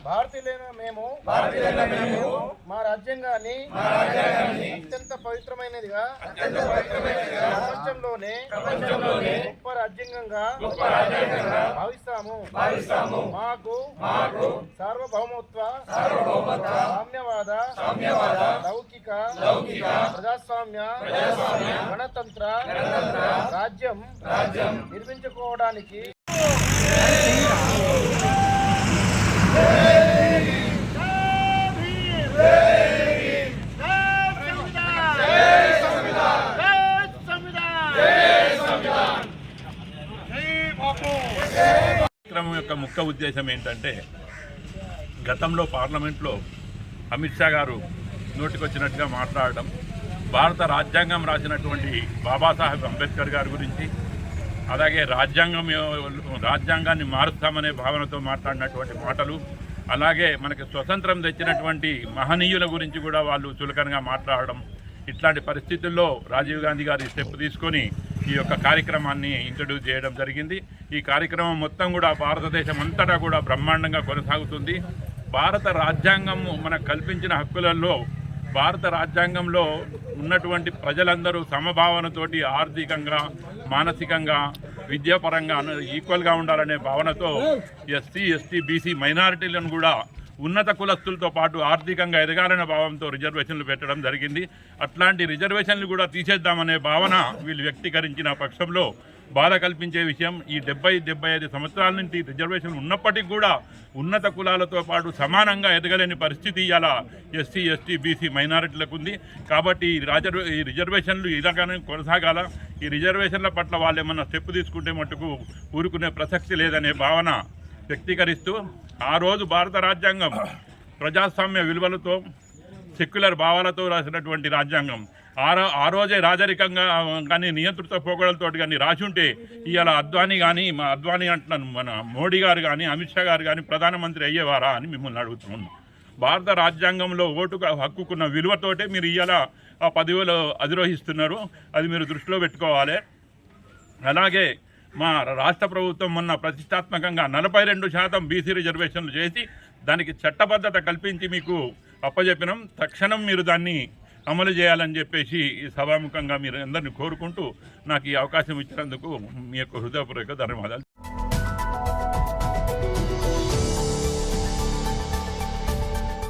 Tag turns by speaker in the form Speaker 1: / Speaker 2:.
Speaker 1: భారతీయులైన మేము మా రాజ్యాంగాన్ని అత్యంత పవిత్రమైనదిగా ప్రపంచంలోనే గొప్ప రాజ్యాంగంగా భావిస్తాము. మాకు సార్వభౌమత్వ, సామ్యవాద, లౌకిక, ప్రజాస్వామ్య, గణతంత్ర రాజ్యం నిర్మించుకోవడానికి
Speaker 2: కార్యక్రమం యొక్క ముఖ్య ఉద్దేశం ఏంటంటే, గతంలో పార్లమెంట్లో అమిత్ షా గారు నోటికొచ్చినట్టుగా మాట్లాడడం, భారత రాజ్యాంగం రాసినటువంటి బాబాసాహెబ్ అంబేద్కర్ గారి గురించి, అలాగే రాజ్యాంగాన్ని మారుస్తామనే భావనతో మాట్లాడినటువంటి మాటలు, అలాగే మనకి స్వతంత్రం తెచ్చినటువంటి మహనీయుల గురించి కూడా వాళ్ళు చులకనగా మాట్లాడడం, ఇట్లాంటి పరిస్థితుల్లో రాజీవ్ గాంధీ గారి స్టెప్ తీసుకొని ఈ యొక్క కార్యక్రమాన్ని ఇంట్రడ్యూస్ చేయడం జరిగింది. ఈ కార్యక్రమం మొత్తం కూడా భారతదేశం అంతటా కూడా బ్రహ్మాండంగా కొనసాగుతుంది. భారత రాజ్యాంగం మనకు కల్పించిన హక్కులలో భారత రాజ్యాంగంలో ఉన్నటువంటి ప్రజలందరూ సమభావనతోటి ఆర్థికంగా, మానసికంగా, విద్యాపరంగా ఈక్వల్గా ఉండాలనే భావనతో ఎస్సీ, ఎస్టీ, బీసీ మైనారిటీలను కూడా ఉన్నత కులస్తులతో పాటు ఆర్థికంగా ఎదగాలనే భావంతో రిజర్వేషన్లు పెట్టడం జరిగింది. అట్లాంటి రిజర్వేషన్లు కూడా తీసేద్దామనే భావన వీళ్ళు వ్యక్తీకరించిన పక్షంలో బాధ కల్పించే విషయం, ఈ 70-75 సంవత్సరాల నుంచి రిజర్వేషన్లు ఉన్నప్పటికీ కూడా ఉన్నత కులాలతో పాటు సమానంగా ఎదగలేని పరిస్థితి ఇలా ఎస్సీ, ఎస్టీ, బీసీ మైనారిటీలకు ఉంది. కాబట్టి ఈ రిజర్వేషన్లు ఇలాగానే కొనసాగాల. ఈ రిజర్వేషన్ల పట్ల వాళ్ళు ఏమన్నా స్టెప్ తీసుకుంటే మట్టుకు ఊరుకునే ప్రసక్తి లేదనే భావన వ్యక్తీకరిస్తూ, ఆ రోజు భారత రాజ్యాంగం ప్రజాస్వామ్య విలువలతో, సెక్యులర్ భావాలతో రాసినటువంటి రాజ్యాంగం ఆ రోజే రాజరికంగా కానీ, నియంత్రిత పోగడలతో కానీ రాసి ఉంటే ఇవాళ అద్వానీ అంటున్నాను, మన మోడీ గారు కానీ, అమిత్ షా గారు కానీ ప్రధానమంత్రి అయ్యేవారా అని మిమ్మల్ని అడుగుతున్నాను. భారత రాజ్యాంగంలో ఓటుకు హక్కుకున్న విలువతోటే మీరు ఇవాళ ఆ పదవిలో అధిరోహిస్తున్నారు. అది మీరు దృష్టిలో పెట్టుకోవాలి. అలాగే మా రాష్ట్ర ప్రభుత్వం మొన్న ప్రతిష్టాత్మకంగా 42% బీసీ రిజర్వేషన్లు చేసి దానికి చట్టబద్ధత కల్పించి మీకు అప్పచెప్పినాం. తక్షణం మీరు దాన్ని అమలు చేయాలని చెప్పేసి ఈ సభాముఖంగా మీరు అందరినీ కోరుకుంటూ నాకు ఈ అవకాశం ఇచ్చినందుకు మీ యొక్క హృదయపూర్వక ధన్యవాదాలు.